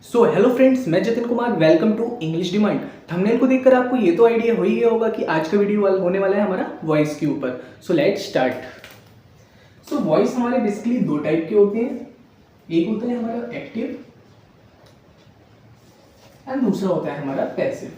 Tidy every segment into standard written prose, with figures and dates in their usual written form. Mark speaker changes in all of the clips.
Speaker 1: सो hello friends, मैं Jatin Kumar. Welcome to English demand. Thumbnail को देखकर आपको ये तो आइडिया हो ही गया होगा कि आज का वीडियो होने वाला है हमारा वॉइस के ऊपर। So let's start. So voice हमारे बेसिकली दो टाइप के होते हैं। एक होता है हमारा एक्टिव एंड दूसरा होता है हमारा पैसिव।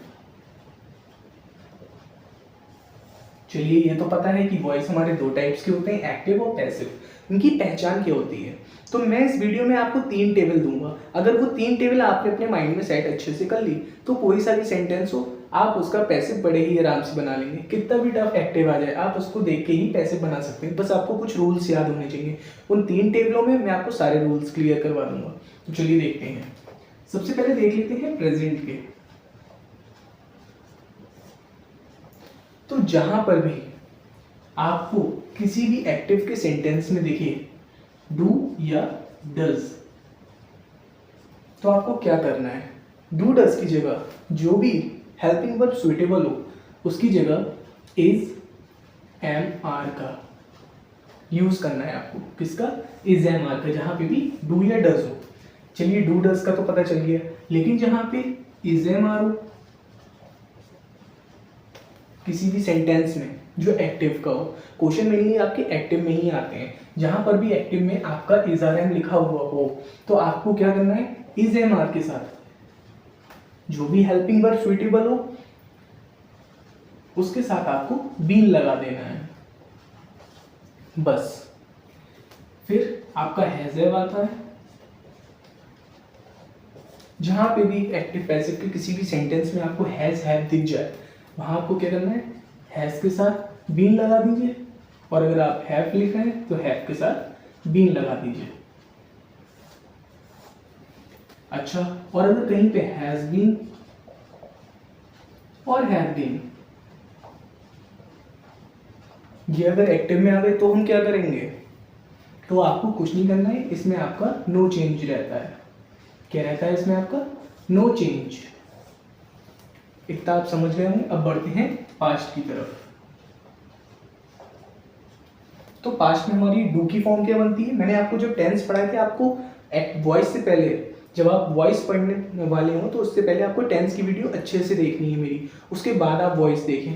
Speaker 1: चलिए, ये तो पता है कि वॉइस हमारे दो टाइप्स के होते हैं, एक्टिव और पैसिव। इनकी पहचान क्या होती है? तो मैं इस वीडियो में आपको 3 टेबल दूंगा। अगर वो 3 टेबल आपने अपने माइंड में सेट अच्छे से कर ली तो कोई सा भी सेंटेंस हो, आप उसका पैसिव बड़े ही आराम से बना लेंगे। कितना भी टफ एक्टिव आ जाए, आप उसको देख के ही पैसिव बना सकते हैं। बस आपको कुछ रूल्स याद होने चाहिए। उन 3 टेबलों में मैं आपको सारे रूल्स क्लियर करवा दूंगा। तो चलिए देखते हैं। सबसे पहले देख लेते हैं प्रेजेंट के। तो जहां पर भी आपको किसी भी एक्टिव के सेंटेंस में देखिए डू या डज, तो आपको क्या करना है? डू डज की जगह जो भी हेल्पिंग वर्ब सुइटेबल हो उसकी जगह इज एम आर का यूज करना है आपको। किसका? इज एम आर का, जहां पे भी डू या डज हो। चलिए, डू डज का तो पता चल गया, लेकिन जहां पे इज एम आर हो किसी भी सेंटेंस में जो एक्टिव का हो, क्वेश्चन मेनली आपके एक्टिव में ही आते हैं। जहां पर भी एक्टिव में आपका इज आर एम लिखा हुआ हो तो आपको क्या करना है? इज एम आर के साथ जो भी हेल्पिंग वर्ब सुइटेबल हो उसके साथ आपको बीन लगा देना है, बस। फिर आपका हैज हैव आता है। जहां पे भी एक्टिव पैसिव के किसी भी सेंटेंस में आपको हैज हैव दिख जाए वहां आपको क्या करना है? हैज के साथ बीन लगा दीजिए, और अगर आप हैव लिख रहे हैं तो हैव के साथ बीन लगा दीजिए। अच्छा, और अगर कहीं पे हैज बीन और हैव बीन ये अगर एक्टिव में आ गए तो हम क्या करेंगे? तो आपको कुछ नहीं करना है, इसमें आपका नो चेंज रहता है। क्या रहता है इसमें आपका? No change. इतना आप समझ गए होंगे। अब बढ़ते हैं पास्ट की तरफ। तो पास्ट में हमारी डू की फॉर्म क्या बनती है? मैंने आपको जो टेंस पढ़ाए थे, आपको वॉइस से पहले, जब आप वॉइस पढ़ने वाले हो तो उससे पहले आपको टेंस की वीडियो अच्छे से देखनी है मेरी, उसके बाद आप वॉइस देखें,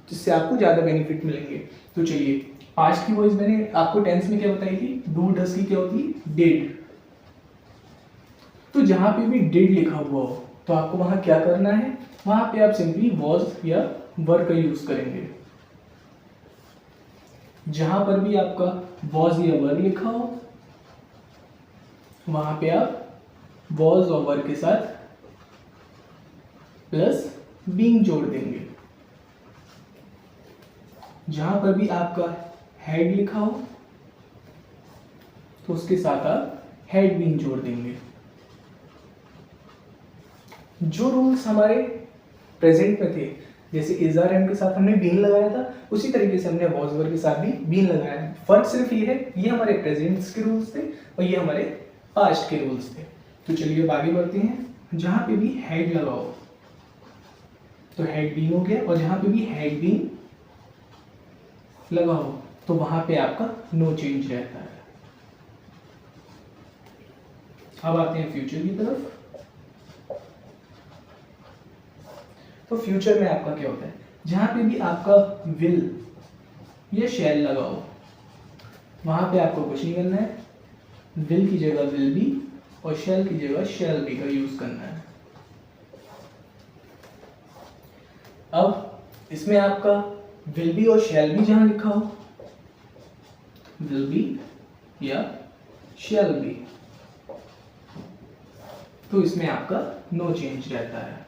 Speaker 1: जिससे आपको ज़्यादा बेनिफिट मिलेंगे। तो चलिए, पास्ट की वॉइस मैंने आपको टेंस में क्या बताई थी? डू डज की क्या होती है? डिड। तो जहां पे भी डिड लिखा हुआ हो तो आपको वहां क्या करना है? वहां पे आप सिंपली वॉज या वर का यूज करेंगे। जहां पर भी आपका वॉज या वर लिखा हो वहां पे आप वॉज और वर के साथ प्लस बीइंग जोड़ देंगे। जहां पर भी आपका हैड लिखा हो तो उसके साथ आप हैड बीइंग जोड़ देंगे। जो रूल्स हमारे प्रेजेंट में थे, जैसे इज आर एम के साथ हमने बीन लगाया था, उसी तरीके से हमने वॉज वर के साथ भी बीन लगाया है। फर्क सिर्फ ये है, ये हमारे प्रेजेंट के रूल्स थे और ये हमारे पास्ट के रूल्स थे। तो चलिए अब आगे बढ़ते हैं। जहां पे भी हैड लगाओ तो हैड बीन हो गया, और जहां पे भी हैड बीन लगाओ तो वहां पे आपका नो चेंज रहता है। अब आते हैं फ्यूचर की तरफ। तो फ्यूचर में आपका क्या होता है? जहां पे भी आपका विल या शैल लगाओ वहां पे आपको कुछ नहीं करना है। विल की जगह विल बी और शैल की जगह शैल बी का यूज करना है। अब इसमें आपका विल बी और शैल बी जहां लिखा हो, विल बी या शैल बी, तो इसमें आपका नो चेंज रहता है।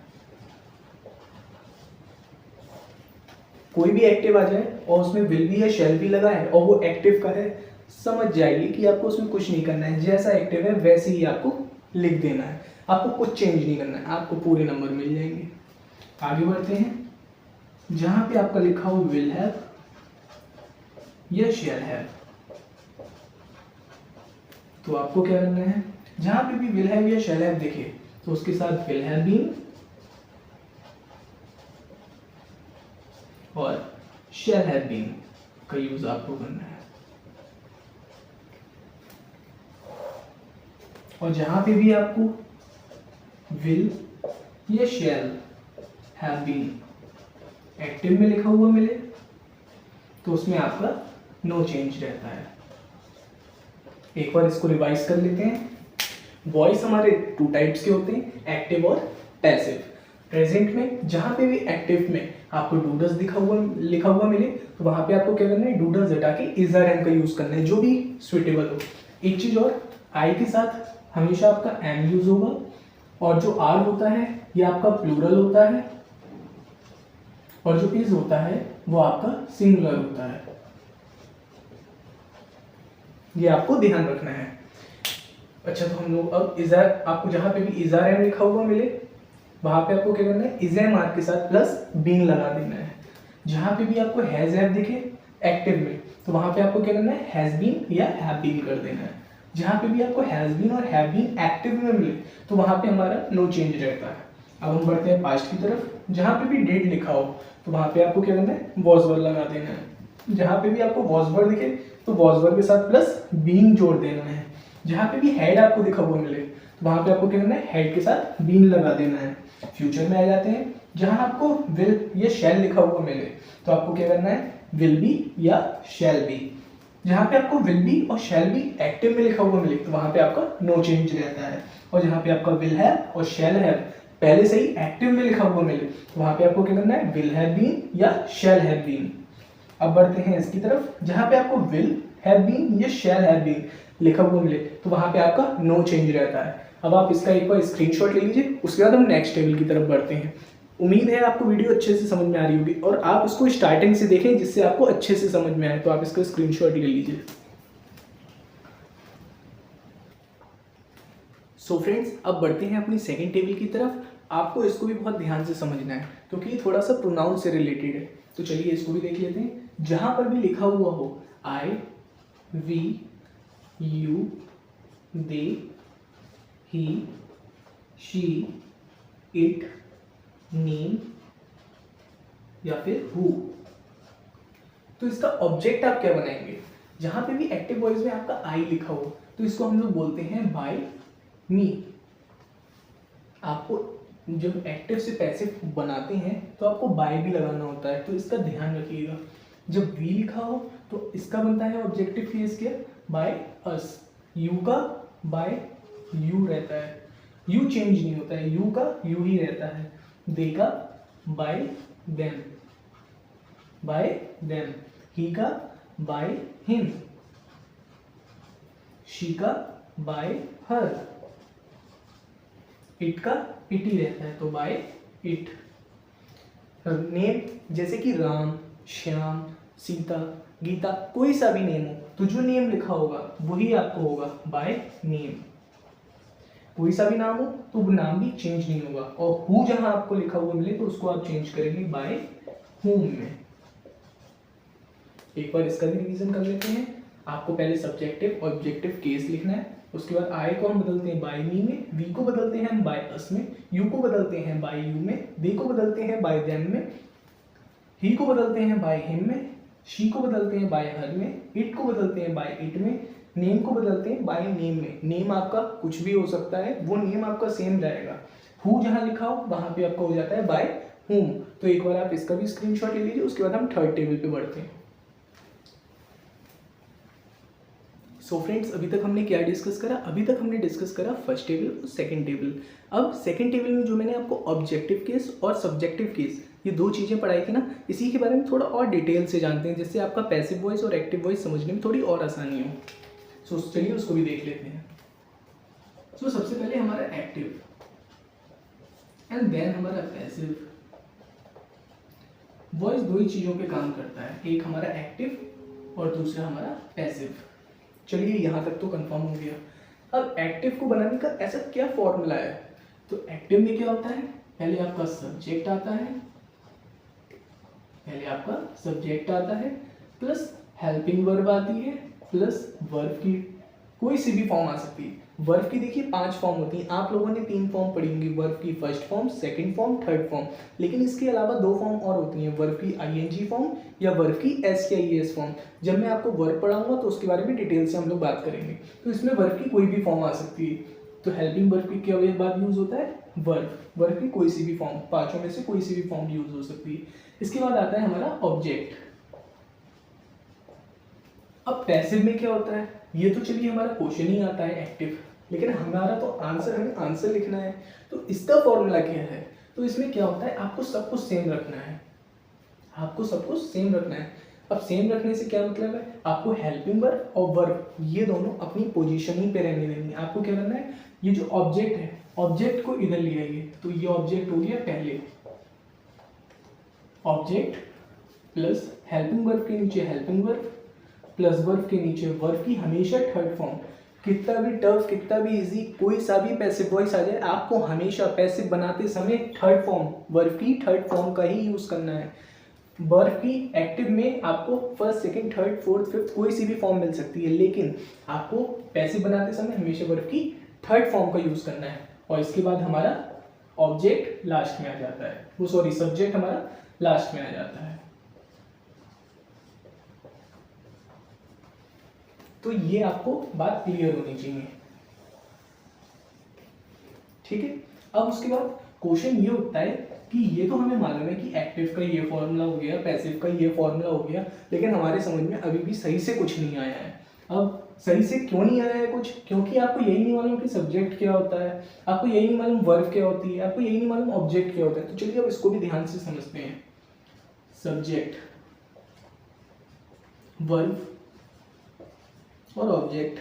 Speaker 1: कोई भी एक्टिव आ जाए और उसमें विल बी या शैल बी लगा है और वो एक्टिव का है, समझ जाइए कि आपको उसमें कुछ नहीं करना है। जैसा एक्टिव है वैसे ही आपको लिख देना है, आपको कुछ चेंज नहीं करना है, आपको पूरे नंबर मिल जाएंगे। आगे बढ़ते हैं। जहां पे आपका लिखा हो विल हैव या शैल हैव, तो आपको क्या करना है? जहां पे भी विल हैव या शैल हैव दिखे तो उसके साथ विल हैव बीन और शैल हैव बीन का यूज आपको करना है। और जहां पे भी आपको विल या शैल हैव बीन एक्टिव में लिखा हुआ मिले तो उसमें आपका नो चेंज रहता है। एक बार इसको रिवाइज कर लेते हैं। वॉइस हमारे टू टाइप्स के होते हैं, एक्टिव और पैसिव। प्रेजेंट में जहाँ पे भी एक्टिव में आपको डूडस लिखा हुआ मिले तो वहाँ पे आपको क्या करना है, डूडस हटा के इज आर एम का यूज करना है, जो भी सुइटेबल हो। एक चीज और, आई के साथ हमेशा आपका एम यूज होगा, और जो आर होता है ये आपका प्लूरल होता है, और जो इज होता है वो आपका सिंगुलर होता है। ये आपको ध्यान रखना है। अच्छा, तो हम लोग अब इजार, आपको जहां पे भी इजार एम लिखा हुआ मिले वहां पे आपको क्या करना है, इज एम आर के साथ प्लस बीन लगा देना है। जहां पे भी आपको हैज हैव दिखे एक्टिव में तो वहां पे आपको क्या करना है, हैज बीन या हैव बीन कर देना है। जहां पे भी आपको हैज बीन और हैव बीन एक्टिव में मिले तो वहां पे हमारा नो चेंज रहता है। अब हम बढ़ते हैं पास्ट की तरफ। जहां पे भी डेट लिखा हो तो वहां पे आपको क्या करना है, वॉज वर लगा देना है। जहां पे भी आपको वॉज वर दिखे तो वॉज वर के साथ प्लस बीन जोड़ देना है। जहां पे भी हेड आपको दिखा हुआ मिले तो वहां पे आपको क्या करना है, हेड के साथ बीन लगा देना है। फ्यूचर में आ जाते हैं। जहां आपको विल या शैल लिखा हुआ मिले तो आपको क्या करना है, विल बी या शैल बी। जहां पे आपको विल बी और शैल बी एक्टिव में लिखा हुआ मिले तो वहां पे आपका नो चेंज रहता है। और जहां पे आपका विल हैव और शैल हैव पहले से ही एक्टिव में लिखा हुआ मिले तो वहां पे आपको क्या करना है, विल हैव बीन या शैल हैव बीन। अब बढ़ते हैं इसकी तरफ। जहां पे आपको विल हैव बीन या शैल हैव बीन लिखा हुआ मिले तो वहां पे आपका नो चेंज रहता है। अब आप इसका एक बार स्क्रीनशॉट ले लीजिए, उसके बाद हम नेक्स्ट टेबल की तरफ बढ़ते हैं। उम्मीद है आपको वीडियो अच्छे से समझ में आ रही होगी और आप इसको स्टार्टिंग से देखें जिससे आपको अच्छे से समझ में आए। तो आप इसका स्क्रीनशॉट ले लीजिए। सो फ्रेंड्स, अब बढ़ते हैं अपनी सेकेंड टेबल की तरफ। आपको इसको भी बहुत ध्यान से समझना है क्योंकि ये थोड़ा सा प्रोनाउन से रिलेटेड है। तो चलिए इसको भी देख लेते हैं। जहां पर भी लिखा हुआ हो I, we, you, they, he, she, it, name या फिर हु, तो इसका ऑब्जेक्ट आप क्या बनाएंगे। जहां पे भी एक्टिव वॉइस में आपका आई लिखा हो तो इसको हम लोग बोलते हैं बाय मी। आपको जब एक्टिव से पैसिव बनाते हैं तो आपको बाय भी लगाना होता है, तो इसका ध्यान रखिएगा। जब वी लिखा हो तो इसका बनता है ऑब्जेक्टिव फेस क्या, बाय अस। यू का बाय यू रहता है, यू चेंज नहीं होता है, यू का यू ही रहता है। दे का बाय देम, बाय देम। ही का बाय हिम, शी का बाय हर। इट का इट ही रहता है तो बाय इट। नेम जैसे कि राम, श्याम, सीता, गीता, कोई सा भी नेम हो तो जो नेम लिखा होगा वही आपको होगा बाय नेम। कोई सा भी नाम हो तो वो नाम भी चेंज नहीं होगा। और हु जहां आपको लिखा हुआ मिले तो उसको आप चेंज करेंगे बाय हुम में। एक बार इसका भी रिवीजन कर लेते हैं। आपको पहले सब्जेक्टिव ऑब्जेक्टिव केस लिखना है, उसके बाद आई को हम बदलते हैं बाय मी में, वी को बदलते हैं हम बाय अस में, यू को बदलते हैं बाय यू में, दे को बदलते हैं बाय देम में, ही को बदलते हैं बाय हिम में, शी को बदलते हैं बाय हर में, इट को बदलते हैं बाय इट में, नेम को बदलते हैं बाय नेम में। नेम आपका कुछ भी हो सकता है, वो नेम आपका सेम रहेगा। हु जहां लिखा हो वहां पे आपका हो जाता है बाय हुम। तो एक बार आप इसका भी स्क्रीनशॉट ले लीजिए, उसके बाद हम थर्ड टेबल पे बढ़ते हैं। सो फ्रेंड्स, अभी तक हमने क्या डिस्कस करा, अभी तक हमने डिस्कस करा फर्स्ट टेबल और सेकंड टेबल। अब सेकंड टेबल में जो मैंने आपको ऑब्जेक्टिव केस और सब्जेक्टिव केस ये दो चीज़ें पढ़ाई थी ना, इसी के बारे में थोड़ा और डिटेल से जानते हैं जिससे आपका पैसिव वॉइस और एक्टिव वॉइस समझने में थोड़ी और आसानी हो। सो चलिए उसको भी देख लेते हैं। सो सबसे पहले हमारा एक्टिव एंड देन हमारा पैसिव वॉइस। दो ही चीज़ों पे काम करता है, एक हमारा एक्टिव और दूसरा हमारा पैसिव। चलिए यहाँ तक तो कंफर्म हो गया। अब एक्टिव को बनाने का ऐसा क्या फॉर्मूला है, तो एक्टिव में क्या होता है, पहले आपका सब्जेक्ट आता है, प्लस हेल्पिंग वर्ब आती है, प्लस वर्ब की कोई सी भी फॉर्म आ सकती है। वर्ब की देखिए 5 फॉर्म होती हैं, आप लोगों ने 3 फॉर्म पढ़ी होंगी, वर्ब की first form, second form, third form. लेकिन इसके अलावा 2 फॉर्म और होती हैं, वर्ब की आईएनजी फॉर्म या वर्ब की एसकेआईएस फॉर्म। जब मैं आपको वर्ब पढ़ाऊंगा तो उसके बारे में डिटेल से हम लोग बात करेंगे। तो इसमें वर्ब की कोई भी फॉर्म आ सकती है। तो हेल्पिंग वर्ब की क्या बाद यूज होता है? वर्ब की कोई सी भी फॉर्म, पांचों में से कोई सी भी फॉर्म यूज हो सकती है। इसके बाद आता है हमारा ऑब्जेक्ट। अब पैसिव में क्या होता है? ये तो चलिए हमारा क्वेश्चन ही आता है एक्टिव, लेकिन हमारा तो आंसर, हमें आंसर लिखना है। तो इसका फॉर्मूला क्या है? तो इसमें क्या होता है, आपको सब कुछ सेम रखना है, आपको सब कुछ सेम रखना है। अब सेम रखने से क्या मतलब है? आपको हेल्पिंग वर्ब और वर्ब ये दोनों अपनी पोजीशन ही पे रहने देंगे। आपको क्या करना है, ये जो ऑब्जेक्ट है, ऑब्जेक्ट को इधर ले आइए। तो ये ऑब्जेक्ट हो गया पहले, ऑब्जेक्ट प्लस हेल्पिंग वर्ब के नीचे हेल्पिंग वर्ब प्लस वर्ब के नीचे वर्ब की हमेशा थर्ड फॉर्म। कितना भी टफ, कितना भी इजी, कोई सा भी पैसिव वॉइस आ जाए, आपको हमेशा पैसिव बनाते समय थर्ड फॉर्म, वर्ब की थर्ड फॉर्म का ही यूज करना है। वर्ब की एक्टिव में आपको first, second, third, fourth, fifth कोई सी भी फॉर्म मिल सकती है, लेकिन आपको पैसिव बनाते समय हमेशा वर्ब की थर्ड फॉर्म का यूज करना है। और इसके बाद हमारा ऑब्जेक्ट लास्ट में आ जाता है, वो सॉरी सब्जेक्ट हमारा लास्ट में आ जाता है। तो ये आपको बात क्लियर होनी चाहिए, ठीक है। अब उसके बाद क्वेश्चन ये उठता है कि ये तो हमें मालूम है कि एक्टिव का ये फॉर्मूला हो गया, पैसिव का ये फॉर्मूला हो गया, लेकिन हमारे समझ में अभी भी सही से कुछ नहीं आया है। अब सही से क्यों नहीं आया है कुछ? क्योंकि आपको यही नहीं मालूम कि सब्जेक्ट क्या होता है, आपको यही नहीं मालूम वर्ब क्या होती है, आपको यही नहीं मालूम ऑब्जेक्ट क्या होता है। तो चलिए अब इसको भी ध्यान से समझते हैं। सब्जेक्ट, वर्ब और ऑब्जेक्ट।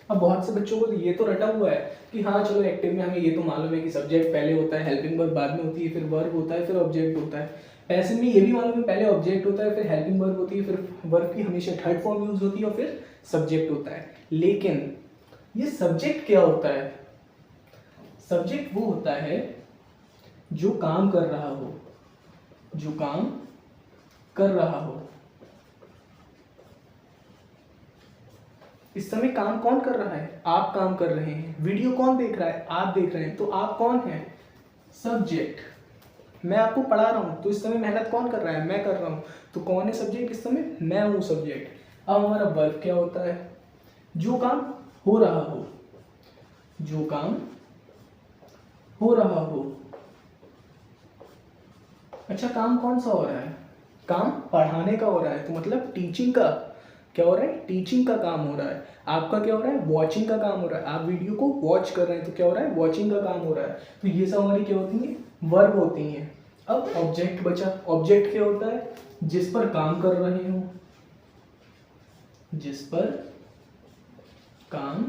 Speaker 1: अब बहुत से बच्चों को ये तो रटा हुआ है कि हाँ चलो एक्टिव में हमें ये तो मालूम है कि सब्जेक्ट पहले होता है, हेल्पिंग वर्ब बाद में होती है, फिर वर्ब होता है, फिर ऑब्जेक्ट होता है। पैसिव में ये भी मालूम है पहले ऑब्जेक्ट होता है, फिर हेल्पिंग वर्ब होती है, फिर वर्ब की हमेशा थर्ड फॉर्म यूज होती है और फिर सब्जेक्ट होता है। लेकिन ये सब्जेक्ट क्या होता है? सब्जेक्ट वो होता है जो काम कर रहा हो, जो काम कर रहा हो। इस समय काम कौन कर रहा है? आप काम कर रहे हैं। वीडियो कौन देख रहा है? आप देख रहे हैं। तो आप कौन हैं? सब्जेक्ट। मैं आपको पढ़ा रहा हूं तो इस समय मेहनत कौन कर रहा है? मैं कर रहा हूं। तो कौन है सब्जेक्ट इस समय? मैं हूं सब्जेक्ट। अब हमारा वर्ब क्या होता है? जो काम हो रहा हो, जो काम हो रहा हो। अच्छा, काम कौन सा हो रहा है? काम पढ़ाने का हो रहा है, तो मतलब टीचिंग का क्या हो रहा है? टीचिंग का काम हो रहा है। आपका क्या हो रहा है? वॉचिंग का काम हो रहा है। आप वीडियो को वॉच कर रहे हैं तो क्या हो रहा है? वॉचिंग का काम हो रहा है। तो ये सब हमारी क्या होती है? वर्ब होती हैं। अब ऑब्जेक्ट बचा। ऑब्जेक्ट क्या होता है? जिस पर काम कर रहे हो, जिस पर काम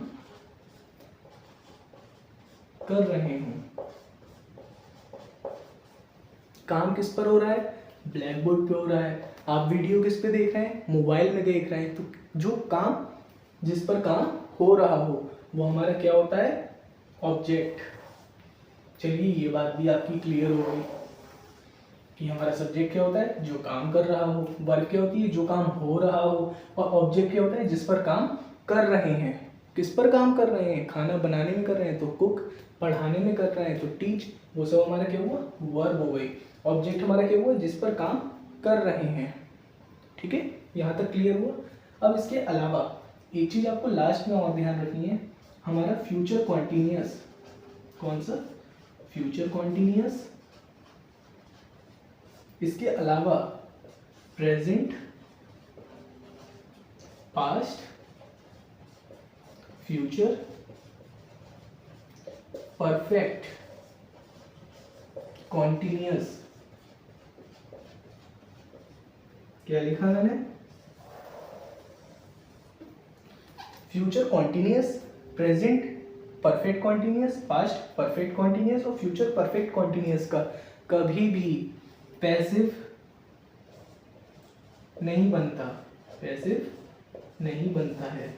Speaker 1: कर रहे हो। काम किस पर हो रहा है? ब्लैक बोर्ड पे हो रहा है। आप वीडियो किस पे देख रहे हैं? मोबाइल में देख रहे हैं। तो जो काम, जिस पर काम हो रहा हो, वो हमारा क्या होता है? ऑब्जेक्ट। चलिए ये बात भी आपकी क्लियर हो गई कि हमारा सब्जेक्ट क्या होता है? जो काम कर रहा हो। वर्ब क्या होती है? जो काम हो रहा हो। और ऑब्जेक्ट क्या होता है? जिस पर काम कर रहे हैं। किस पर काम कर रहे हैं? खाना बनाने में कर रहे हैं तो कुक, पढ़ाने में कर रहे हैं तो टीच। वो सब हमारा क्या हुआ? वर्ब हो गई। ऑब्जेक्ट हमारा क्या हुआ? जिस पर काम कर रहे हैं। ठीक है, यहाँ तक क्लियर हुआ। अब इसके अलावा एक चीज आपको लास्ट में और ध्यान रखनी है, हमारा फ्यूचर कॉन्टिन्यूअस। कौन सा? Future continuous. इसके अलावा present, past, future, perfect continuous. क्या लिखा मैंने? Future continuous, present perfect continuous, past perfect continuous और फ्यूचर परफेक्ट कॉन्टिन्यूअस का कभी भी पैसिव नहीं बनता, पैसिव नहीं बनता है।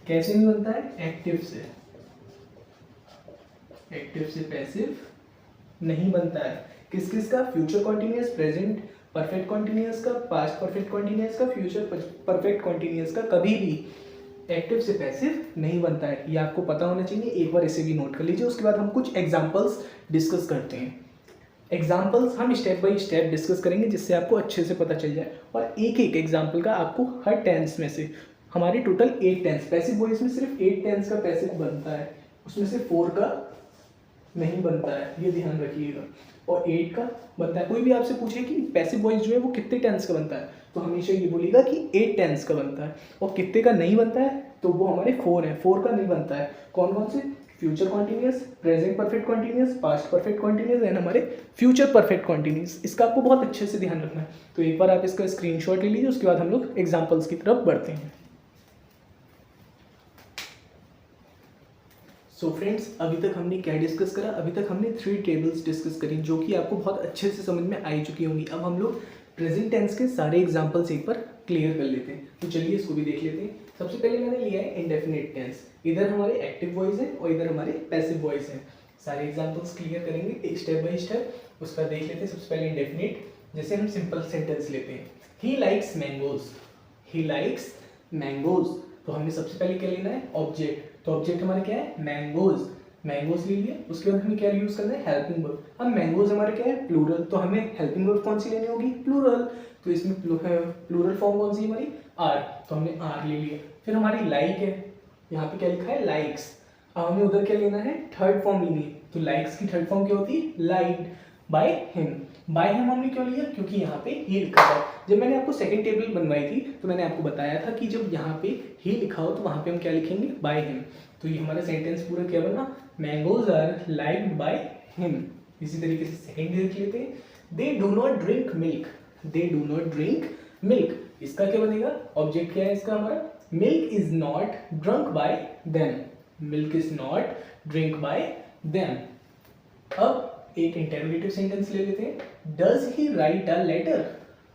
Speaker 1: कैसे नहीं बनता है? एक्टिव से। एक्टिव से पैसिव नहीं बनता है। किस किस का? Future continuous, present perfect continuous का, पास्ट परफेक्ट कॉन्टिन्यूअस का, फ्यूचर परफेक्ट कॉन्टिन्यूअस का कभी भी एक्टिव से पैसिव नहीं बनता है। ये आपको पता होना चाहिए। एक बार इसे भी नोट कर लीजिए। उसके बाद हम कुछ एग्जांपल्स डिस्कस करते हैं। एग्जाम्पल्स हम स्टेप बाय स्टेप डिस्कस करेंगे जिससे आपको अच्छे से पता चल जाए, और एक एक एग्जाम्पल का आपको हर टेंस में से, हमारे टोटल 8 टेंस, पैसिव वॉइस में सिर्फ 8 टेंस का पैसिव बनता है, उसमें से 4 का नहीं बनता है, ये ध्यान रखिएगा, और 8 का बनता है। कोई भी आपसे पूछे कि पैसिव वॉइस जो है वो कितने टेंस का बनता है, तो हमेशा ये बोलेगा कि 8 टेंस का बनता है, और कितने का नहीं बनता है, तो वो हमारे 4 है, 4 का नहीं बनता है। कौन कौन से? Future continuous, present perfect continuous, past perfect continuous and हमारे फ्यूचर परफेक्ट कॉन्टिन्यूअस। इसका आपको बहुत अच्छे से ध्यान रखना है। तो एक बार आप इसका स्क्रीनशॉट ले लीजिए, उसके बाद हम लोग एग्जाम्पल्स की तरफ बढ़ते हैं। सो फ्रेंड्स, अभी तक हमने क्या डिस्कस करा? अभी तक हमने 3 टेबल्स डिस्कस करी जो कि आपको बहुत अच्छे से समझ में आई चुकी होंगी। अब हम लोग प्रेजेंट टेंस के सारे एग्जाम्पल्स एक बार क्लियर कर लेते हैं। तो चलिए इसको भी देख लेते हैं। सबसे पहले मैंने लिया है इंडेफिनिट टेंस। इधर हमारे एक्टिव वॉइस है और इधर हमारे पैसिव वॉइस है। सारे एग्जाम्पल्स क्लियर करेंगे एक स्टेप बाय स्टेप। उसका देख लेते हैं। सबसे पहले इंडेफिनिट, जैसे हम सिंपल सेंटेंस लेते हैं, he likes mangoes, he likes mangoes. तो हमने सबसे पहले क्या लेना है? ऑब्जेक्ट। तो ऑब्जेक्ट हमारा क्या है? मैंगोज। मैंगोज ले लिए। उसके बाद हमें क्या यूज करना है? Helping verb. अब मैंगोज हमारे क्या है? प्लूरल, तो हमें हेल्पिंग वर्ब कौन सी लेनी होगी? प्लूरल। तो इसमें प्लूरल फॉर्म कौन सी हमारी? आर, तो हमने आर ले लिया। फिर हमारी लाइक है, यहाँ पे क्या लिखा है? लाइक्स। अब हमें उधर क्या लेना है? थर्ड फॉर्म लेनी है। तो लाइक्स की थर्ड फॉर्म क्या होती है? Liked by him. By him हमने क्यों लिया? क्योंकि यहाँ पे ही लिखा था। जब मैंने आपको सेकंड टेबल बनवाई थी तो मैंने आपको बताया था कि जब यहाँ पे ही लिखा हो तो वहाँ पे हम क्या लिखेंगे? By him. तो ये हमारा सेंटेंस पूरा क्या बना? Mangoes are liked by him. इसी तरीके से सेकंड लिख लेते हैं, they do not drink milk, they do not drink milk. इसका क्या बनेगा? ऑब्जेक्ट क्या है इसका हमारा? Milk is not drunk by them, milk is not drink by them. अब एक इंटरोगेटिव सेंटेंस ले लेते हैं, does he write a letter?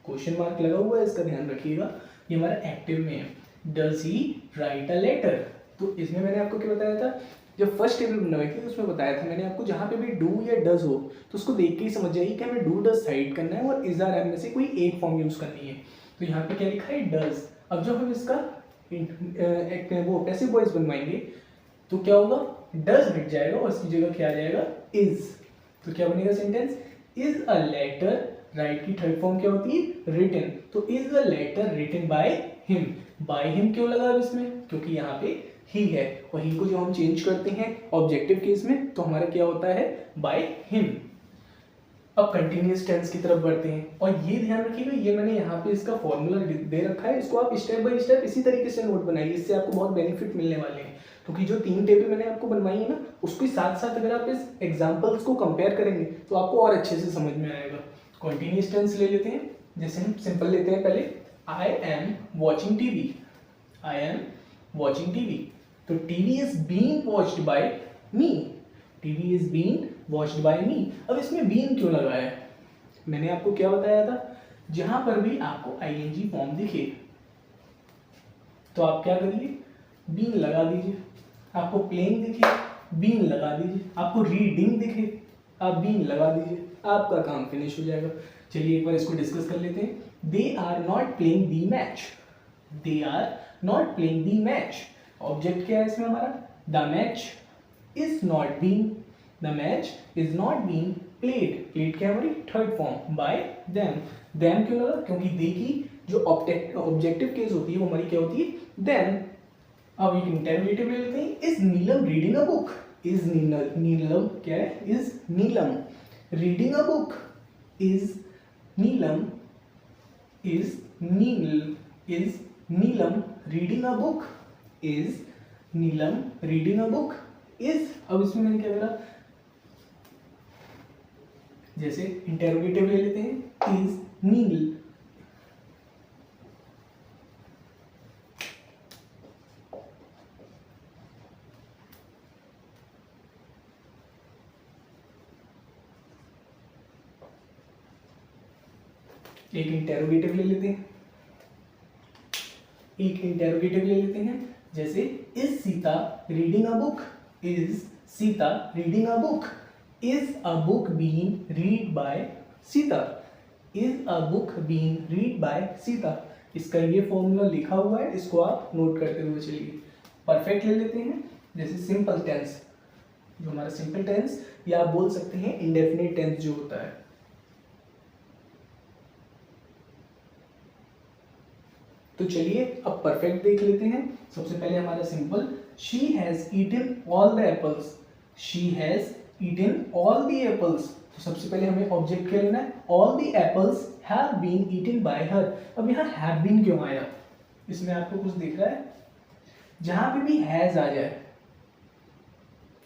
Speaker 1: Question mark लगा हुआ है, इसका ध्यान रखिएगा, ये हमारा एक्टिव में है। Does he write a letter? तो इसमें मैंने आपको क्या बताया था? जब फर्स्ट टेबल बनवाई थी उसमें बताया था मैंने आपको, जहाँ पे भी डू या डज हो तो उसको देख के ही समझ जाइए कि हमें डू डज साइड करना है और इज आर एम में से कोई एक फॉर्म यूज करनी है। तो यहाँ पे क्या लिखा है? डज। अब जब हम इसका वो पैसिव वॉइस बनवाएंगे तो क्या होगा? डज हट जाएगा और इसकी जगह क्या आ जाएगा? इज। तो क्या बनेगा sentence? Is a letter, write की थर्ड फॉर्म क्या होती है? रिटन। तो is a letter written by him. By him क्यों लगा अब इसमें? क्योंकि यहाँ पे ही है, और ही को जो हम चेंज करते हैं ऑब्जेक्टिव केस में तो हमारा क्या होता है? Bye him. अब कंटिन्यूअस टेंस की तरफ बढ़ते हैं, और ये ध्यान रखिएगा, ये मैंने यहाँ पे इसका फॉर्मूला दे रखा है, इसको आप स्टेप बाय स्टेप इसी तरीके से नोट बनाइए, इससे आपको बहुत बेनिफिट मिलने वाले हैं। क्योंकि जो 3 टेबल मैंने आपको बनवाई है ना, उसके साथ साथ अगर आप इस एग्जाम्पल्स को कंपेयर करेंगे तो आपको और अच्छे से समझ में आएगा। कंटिन्यूअस टेंस ले लेते हैं, जैसे हम सिंपल लेते हैं पहले, I am watching TV, I am watching TV. तो TV is being watched by me, TV is being watched by me. अब इसमें बीइंग क्यों लगाया है? मैंने आपको क्या बताया था? जहां पर भी आपको आईएनजी फॉर्म दिखे तो आप क्या करिए? बीइंग लगा दीजिए। आपको प्लेइंग दिखे, बीइंग लगा दीजिए। आपको रीडिंग दिखे, आप बीइंग लगा दीजिए, आपका काम फिनिश हो जाएगा। चलिए एक बार इसको डिस्कस कर लेते हैं। They are not playing the match, they are not playing the match. Object क्या है इसमें हमारा? The match is not being, the match is not being played. Played क्या है हमारी? Third form by them. Them क्यों लगा? क्योंकि दे की जो ऑब्जेक्टिव केस होती है वो हमारी क्या होती है? देम। अब एक इंटरोगेटिव ले लेते हैं, is Neelam reading a book? Is Neelam क्या है? Is Neelam reading a book? Is Neelam, is Neelam reading a book? Is Neelam reading a book? Is. अब इसमें मैंने क्या करा? जैसे इंटरोगेटिव ले लेते हैं, इज नील, एक इंटरोगेटिव ले लेते हैं, एक इंटरोगेटिव ले लेते हैं, जैसे is Sita reading a book? Is Sita reading a book? Is a book being read by Sita? Is a book being read by Sita? इसका ये फॉर्मूला लिखा हुआ है, इसको आप नोट करते हुए चलिए। परफेक्ट ले लेते हैं, जैसे सिंपल टेंस, जो हमारा सिंपल टेंस या आप बोल सकते हैं इंडेफिनिट टेंस जो होता है। तो चलिए अब परफेक्ट देख लेते हैं। सबसे पहले हमारा simple, she has eaten all the apples. She has eaten all the apples. तो सबसे पहले हमें ऑब्जेक्ट क्या लेना है, all the apples have been eaten by her. अब यहाँ हैव बीन क्यों आया, इसमें आपको कुछ दिख रहा है, जहां पे भी हैज आ जाए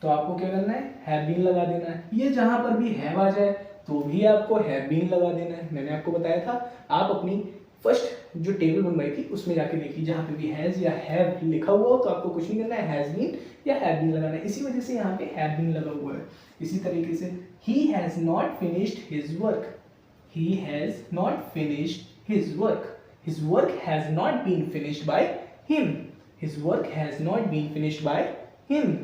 Speaker 1: तो आपको क्या करना है, हैव बीन लगा देना है। ये जहां पर भी हैव आ जाए तो भी आपको हैव बीन लगा देना है। मैंने आपको बताया था, आप अपनी फर्स्ट जो टेबल बनवाई थी उसमें जाके देखिए, जहां पे भी हैज या हैव लिखा हुआ हो तो आपको कुछ नहीं करना है, हैज बीन या हैव बीन लगाना है। इसी वजह से यहाँ पे हैव बीन लगा हुआ है। इसी तरीके से ही has not finished his work. He has not finished his work. His work has not been finished by him. His work has not been finished by him.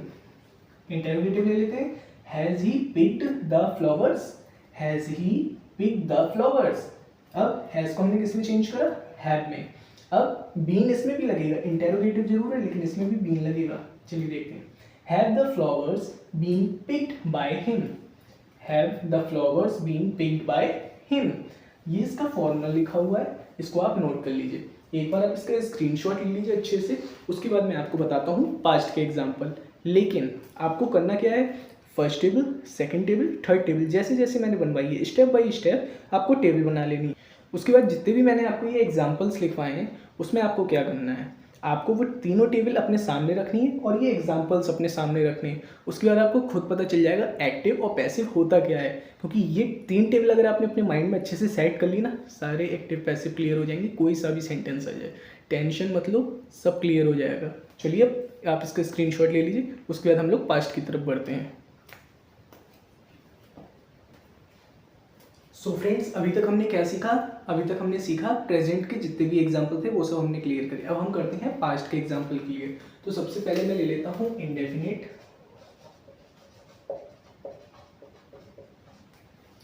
Speaker 1: Interrogative ले लेते हैं, has he picked the flowers. Has he picked the flowers. अब has को हमने किसमें change करा, have में। अब बीन इसमें भी लगेगा, इंटरोगेटिव जरूर है लेकिन इसमें भी बीन लगेगा। चलिए देखते हैं, have the flowers been picked by him. Have the flowers been picked by him. ये इसका फॉर्मूला लिखा हुआ है, इसको आप नोट कर लीजिए। एक बार आप इसका स्क्रीनशॉट ले लीजिए अच्छे से, उसके बाद मैं आपको बताता हूँ पास्ट के एग्जाम्पल। लेकिन आपको करना क्या है, first table, second table, third table, जैसे जैसे मैंने बनवाई है स्टेप बाय स्टेप आपको टेबल बना लेनी है। उसके बाद जितने भी मैंने आपको ये एग्जाम्पल्स लिखवाए हैं उसमें आपको क्या करना है, आपको वो तीनों टेबल अपने सामने रखनी है और ये एग्जाम्पल्स अपने सामने रखने हैं। उसके बाद आपको खुद पता चल जाएगा एक्टिव और पैसिव होता क्या है, क्योंकि ये तीन टेबल अगर आपने अपने माइंड में अच्छे से सेट कर ली ना, सारे एक्टिव पैसिव क्लियर हो जाएंगे। कोई सा भी सेंटेंस आ जाए, टेंशन मत लो, सब क्लियर हो जाएगा। चलिए अब आप इसका स्क्रीनशॉट ले लीजिए, उसके बाद हम लोग पास्ट की तरफ बढ़ते हैं। सो फ्रेंड्स, अभी तक हमने क्या सीखा, अभी तक हमने सीखा प्रेजेंट के जितने भी एग्जाम्पल थे वो सब हमने क्लियर करे। अब हम करते हैं पास्ट के एग्जाम्पल क्लियर। तो सबसे पहले मैं ले लेता हूँ इंडेफिनिट।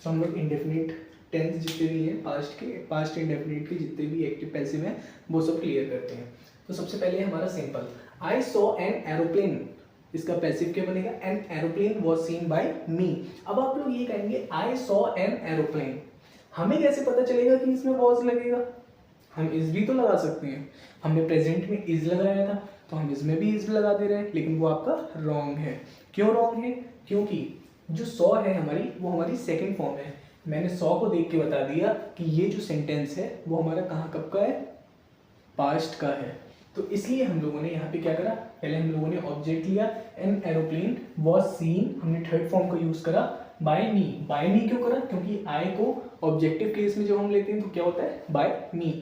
Speaker 1: तो हम लोग इंडेफिनिट टेंस जितने भी हैं पास्ट के, पास्ट इंडेफिनिट के जितने भी एक्टिव पैसिव हैं वो सब क्लियर करते हैं। तो सबसे पहले हमारा simple, I saw an aeroplane. इसका पैसिव क्या बनेगा, an aeroplane was seen by me. अब आप लोग ये कहेंगे आई सॉ एन एरोप्लेन, हमें कैसे पता चलेगा कि इसमें वॉज लगेगा, हम इज भी तो लगा सकते हैं। हमने प्रेजेंट में इज लगाया था तो हम इसमें भी इज लगा दे रहे हैं, लेकिन वो आपका रॉन्ग है। क्यों रॉन्ग है, क्योंकि जो सॉ है हमारी, वो हमारी सेकेंड फॉर्म है। मैंने सॉ को देख के बता दिया कि ये जो सेंटेंस है वो हमारा कहाँ कब का है, पास्ट का है। तो इसलिए हम लोगों ने यहाँ पे क्या करा, पहले हम लोगों ने ऑब्जेक्ट लिया, एन एरोप्लेन वॉज सीन, हमने थर्ड फॉर्म का यूज करा बाय मी। बाय मी क्यों करा, क्योंकि आई को ऑब्जेक्टिव केस में जब हम लेते हैं तो क्या होता है, बाय मी।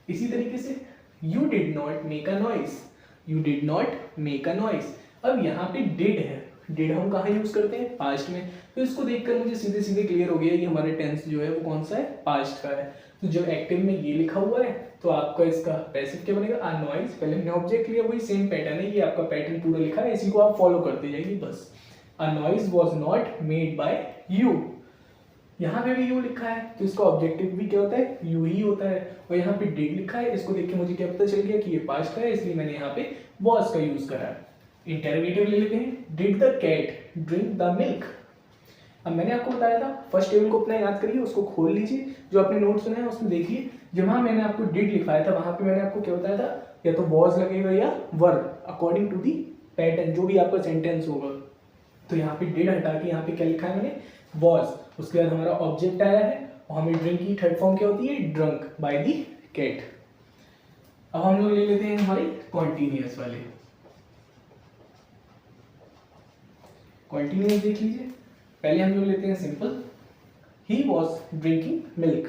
Speaker 1: इसी तरीके से you did not make a noise. You did not make a noise. अब यहाँ पे डिड है, डिड हम कहाँ यूज करते हैं, पास्ट में। तो इसको देखकर मुझे सीधे सीधे क्लियर हो गया कि हमारे टेंस जो है वो कौन सा है, पास्ट का है। तो जब एक्टिव में ये लिखा हुआ है तो आपका इसका पैसिव क्या बनेगा, अ नॉइज। पहले हमने ऑब्जेक्ट लिया, वही सेम पैटर्न है, ये आपका पैटर्न पूरा लिखा है, इसी को आप फॉलो करते जाइए बस। A noise was not made by you. यहाँ पे भी यू लिखा है तो इसका ऑब्जेक्टिव भी क्या होता है, यू ही होता है। और यहाँ पे डिड लिखा है, इसको देख के मुझे क्या पता चल गया कि ये पास्ट का है, इसलिए मैंने यहाँ पे वॉज का यूज करा है। इंटरोगेटिव ले लेते हैं, did the cat drink the milk. अब मैंने आपको बताया था, फर्स्ट टेबल को अपना याद करिए, उसको खोल लीजिए, जो आपने नोट्स सुना है उसमें देखिए। जहाँ मैंने आपको डिड लिखाया था वहां पे मैंने आपको क्या बताया था, या तो वॉज लगेगा या वर, अकॉर्डिंग टू दी पैटर्न जो भी आपका सेंटेंस होगा। तो यहाँ पे डिड हटा के यहाँ पे क्या लिखा है मैंने, वॉज। उसके बाद हमारा ऑब्जेक्ट आया है और हमें ड्रिंक की थर्ड फॉर्म क्या होती है, ड्रंक बाय दी कैट। अब हम लोग ले लेते हैं हमारे कॉन्टिन्यूअस वाले। कॉन्टिन्यूअस देख लीजिए, पहले हम लोग लेते हैं simple, he was drinking milk.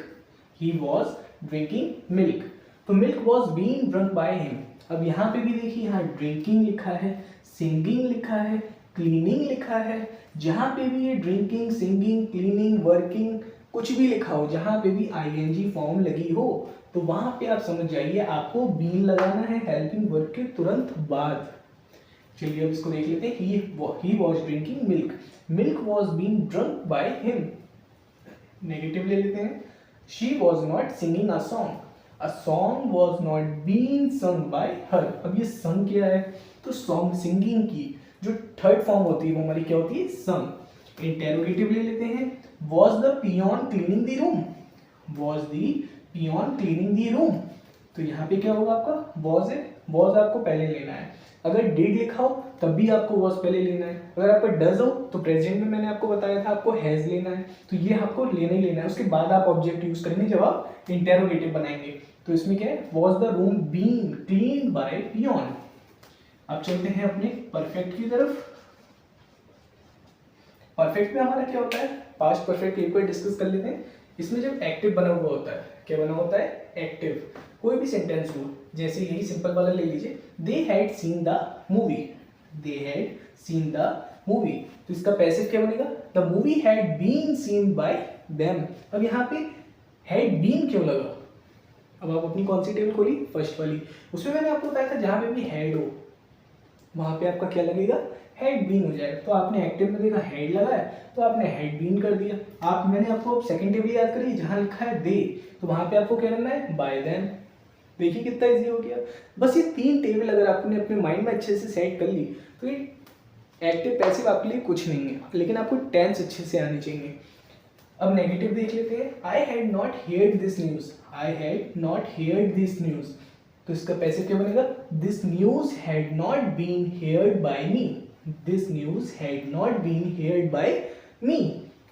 Speaker 1: He was drinking milk. तो milk was being drunk by him. अब यहाँ पे भी देखिए, यहाँ ड्रिंकिंग लिखा है, सिंगिंग लिखा है, क्लीनिंग लिखा है। जहाँ पे भी ये ड्रिंकिंग, सिंगिंग, क्लीनिंग, वर्किंग कुछ भी लिखा हो, जहाँ पे भी आईएनजी फॉर्म लगी हो तो वहाँ पे आप समझ जाइए आपको बीन लगाना है हेल्पिंग वर्ब के तुरंत बाद। चलिए अब इसको देख लेते हैं, he was drinking milk. Milk was being drunk by him. Negative ले लेते हैं, she was not singing a song. A song was not being sung by her. अब ये संग क्या है, तो सॉन्ग सिंगिंग की, जो थर्ड फॉर्म होती है वो हमारी क्या होती है, सम। इंटेरोगेटिव ले लेते हैं, was the peon cleaning the room, was the peon cleaning the room. तो यहाँ पे क्या होगा आपका, वॉज है, वॉज आपको पहले लेना है। अगर डिड लिखा हो तब भी आपको वॉज पहले लेना है। अगर आपका डज हो तो प्रेजेंट में मैंने आपको बताया था आपको हैज लेना है, तो ये आपको लेना ही लेना है। उसके बाद आप ऑब्जेक्ट यूज करेंगे जब आप इंटेरोगेटिव बनाएंगे। तो इसमें क्या है, was the room been clean by peon. अब चलते हैं अपने परफेक्ट की तरफ। परफेक्ट में हमारा क्या होता है, पास्ट परफेक्ट एक बार डिस्कस कर लेते हैं। इसमें जब एक्टिव बना हुआ होता है, क्या बना होता है, एक्टिव। कोई भी सेंटेंस हो, जैसे यही सिंपल वाला ले लीजिए, they had seen the movie, they had seen the movie. तो इसका पैसिव क्या बनेगा, the movie had been seen by them. अब यहाँ पे हैड बीन क्यों लगा, अब आप अपनी कौन सी टेबल खोली, फर्स्ट वाली, उसमें मैंने आपको बताया था जहाँ पे भी हैड हो वहाँ पे आपका क्या लगेगा, हैड बीन हो जाएगा। तो आपने एक्टिव में देखा हैड लगा है तो आपने हैड बीन कर दिया। आप मैंने आपको सेकंड टेबल याद करिए, जहाँ लिखा है दे तो वहाँ पे आपको क्या करना है, बाय देम। देखिए कितना इजी हो गया। बस ये तीन टेबल अगर आपने अपने माइंड में अच्छे से सेट कर ली तो ये एक्टिव पैसिव आपके लिए कुछ नहीं है, लेकिन आपको टेंस अच्छे से आनी चाहिए। अब नेगेटिव देख लेते हैं, I had not heard this news, I had not heard this news. तो इसका पैसिव क्या बनेगा, this news had not been heard by me, this news had not been heard by me.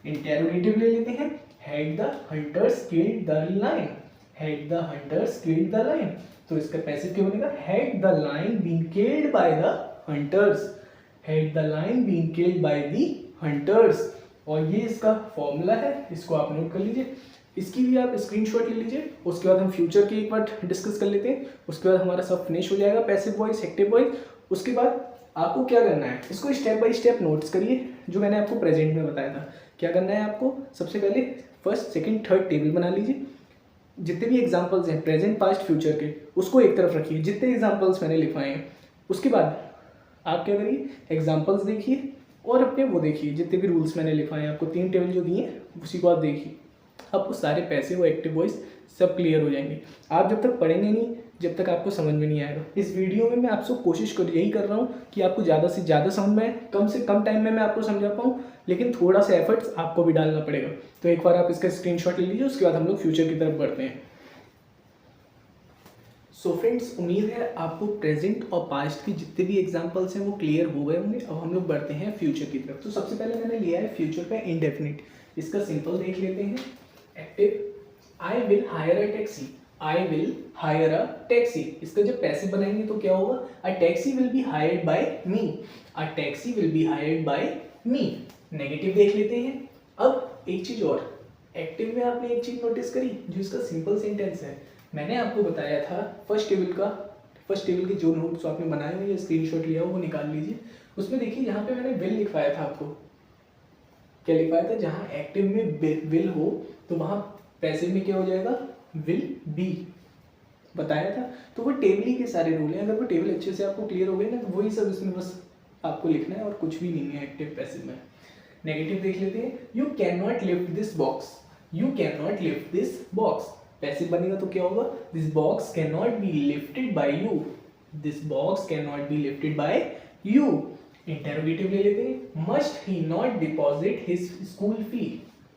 Speaker 1: Interrogative ले लेते हैं, had the hunters killed the lion, had the hunters killed the lion. तो इसका passive क्या बनेगा, had the lion been killed by the hunters, had the lion been killed by the hunters. और ये इसका फॉर्मूला है, इसको आप नोट कर लीजिए, इसकी भी आप स्क्रीनशॉट ले लीजिए। उसके बाद हम फ्यूचर की एक बार डिस्कस कर लेते हैं, उसके बाद हमारा सब फिनिश हो जाएगा, पैसिव वॉइस, एक्टिव वॉइस। उसके बाद आपको क्या करना है, इसको स्टेप बाय स्टेप नोट्स करिए जो मैंने आपको प्रेजेंट में बताया था। क्या करना है आपको, सबसे पहले फर्स्ट सेकंड थर्ड टेबल बना लीजिए, जितने भी एग्जांपल्स हैं प्रेजेंट पास्ट फ्यूचर के उसको एक तरफ रखिए, जितने एग्जांपल्स मैंने लिखवाए हैं। उसके बाद आप क्या करिए, एग्जांपल्स देखिए और अपने वो देखिए जितने भी रूल्स मैंने लिखवाए हैं, आपको तीन टेबल जो दिए हैं उसी को आप देखिए। आपको सारे पैसिव और एक्टिव वॉइस सब क्लियर हो जाएंगे। आप जब तक पढ़ेंगे नहीं, जब तक आपको समझ में नहीं आएगा। इस वीडियो में मैं आपसे कोशिश यही कर रहा हूँ कि आपको ज़्यादा से ज़्यादा समझ में आए, कम से कम टाइम में मैं आपको समझा पाऊँ, लेकिन थोड़ा सा एफर्ट्स आपको भी डालना पड़ेगा। तो एक बार आप इसका स्क्रीनशॉट ले लीजिए, उसके बाद हम लोग फ्यूचर की तरफ बढ़ते हैं। सो फ्रेंड्स, उम्मीद है आपको प्रेजेंट और पास्ट की जितने भी एग्जांपल्स हैं वो क्लियर हो गए होंगे। अब हम लोग बढ़ते हैं फ्यूचर की तरफ। तो सबसे पहले मैंने लिया है फ्यूचर का इंडेफिनिट। इसका सिंपल देख लेते हैं। Active, I will hire a taxi, I will hire a taxi. इसका जब पैसिव बनाएंगे तो क्या होगा, a taxi will be hired by me, a taxi will be hired by me. Negative देख लेते हैं। अब एक चीज और, एक्टिव में आपने एक चीज नोटिस करी, जो इसका सिंपल सेंटेंस है, मैंने आपको बताया था फर्स्ट टेबल के जो नोट्स आपने बनाए हुए या स्क्रीनशॉट लिया हो वो निकाल लीजिए। उसमें देखिए यहाँ पे मैंने विल लिखवाया था, आपको क्या लिखवाया था, जहाँ एक्टिव में विल हो तो वहाँ पैसिव में क्या हो जाएगा, विल बी बताया था। तो वो टेबल ही के सारे रूल हैं। अगर वो टेबल अच्छे से आपको क्लियर हो गए ना तो वही सब इसमें बस आपको लिखना है और कुछ भी नहीं है एक्टिव पैसिव में। नेगेटिव देख लेते हैं। You can not lift this box, you can not lift this box. Passive बनेगा तो क्या होगा, this box can not be lifted bye you, this box can not be lifted bye you. Interrogative ले लेते हैं। Must he not deposit his school fee.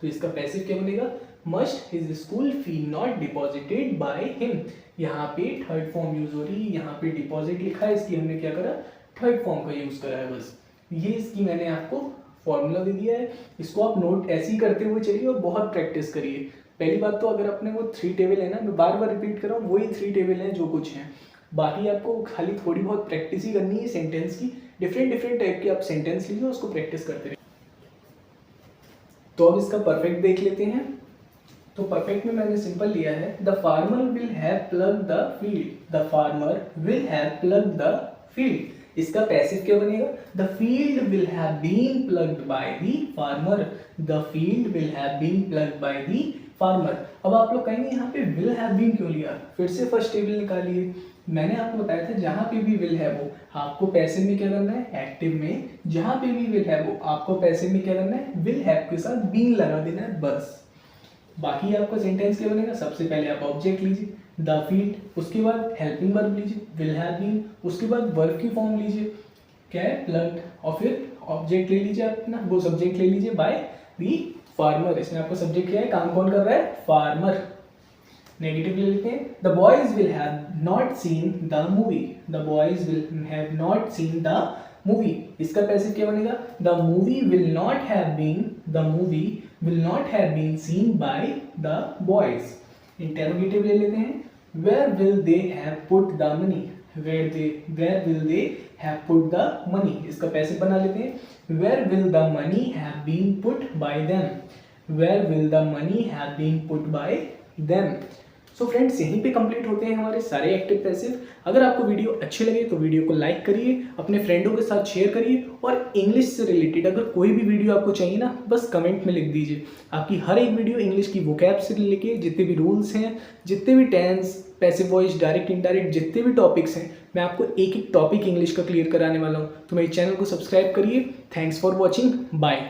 Speaker 1: तो इसका passive क्या बनेगा, must his school fee not deposited by him. यहाँ पे third form use हो रही है, यहाँ पे डिपॉजिट लिखा है, इसकी हमने क्या करा, थर्ड फॉर्म का यूज करा है बस। ये इसकी मैंने आपको फॉर्मूला दे दिया है, इसको आप नोट ऐसे ही करते हुए चलिए और बहुत प्रैक्टिस करिए। पहली बात तो अगर अपने वो 3 टेबल है ना, मैं बार बार रिपीट कर रहा हूँ, वही 3 टेबल है जो कुछ हैं। बाकी आपको खाली थोड़ी बहुत प्रैक्टिस ही करनी है सेंटेंस की। डिफरेंट टाइप के आप सेंटेंस लीजिए, उसको प्रैक्टिस करते रहिए। तो अब इसका परफेक्ट देख लेते हैं। तो परफेक्ट में मैंने सिंपल लिया है, the farmer will have plugged the field, the farmer will have plugged the field. इसका पैसिव क्या बनेगा, the field will have been plugged by the farmer, the field will have been plugged by the farmer. अब आप लोग कहेंगे यहाँ पे will have been क्यों लिया, फिर से फर्स्ट टेबल निकालिए। मैंने आपको बताया था जहाँ पे भी विल है वो आपको पैसिव में क्या करना है, एक्टिव में जहाँ पे भी विल है वो आपको पैसिव में क्या करना है, विल हैव के साथ बीन लगा देना है बस। बाकी आपका सेंटेंस क्या बनेगा, सबसे पहले आप ऑब्जेक्ट लीजिए द फील्ड, उसके बाद हेल्पिंग वर्ब लीजिए विल हैव बीन, उसके बाद वर्ब की फॉर्म लीजिए क्या है, प्लग्ड, और फिर ऑब्जेक्ट ले लीजिए अपना, वो सब्जेक्ट ले लीजिए बाय दी फार्मर। इसमें आपको सब्जेक्ट क्या है, काम कौन कर रहा है, फार्मर। नेगेटिव ले लेते हैं, the boys will have not seen the movie, the boys will have not seen the movie. इसका पैसिव क्या बनेगा, the movie will not have been, the movie will not have been seen by the boys. Interrogative ले लेते हैं, where will they have put the money, where will they have put the money. इसका passive बना लेते हैं, where will the money have been put by them, where will the money have been put by them. So friends, यहीं पे complete होते हैं हमारे सारे एक्टिव पैसिव। अगर आपको वीडियो अच्छे लगे तो वीडियो को लाइक करिए, अपने फ्रेंडों के साथ शेयर करिए, और इंग्लिश से रिलेटेड अगर कोई भी वीडियो आपको चाहिए ना, बस कमेंट में लिख दीजिए। आपकी हर एक वीडियो इंग्लिश की वोकैब से लेके जितने भी रूल्स हैं, जितने भी tense, passive voice, direct indirect, जितने भी टॉपिक्स हैं, मैं आपको एक एक टॉपिक इंग्लिश का क्लियर कराने वाला हूँ। तो मेरे चैनल को सब्सक्राइब करिए। Thanks for watching, bye.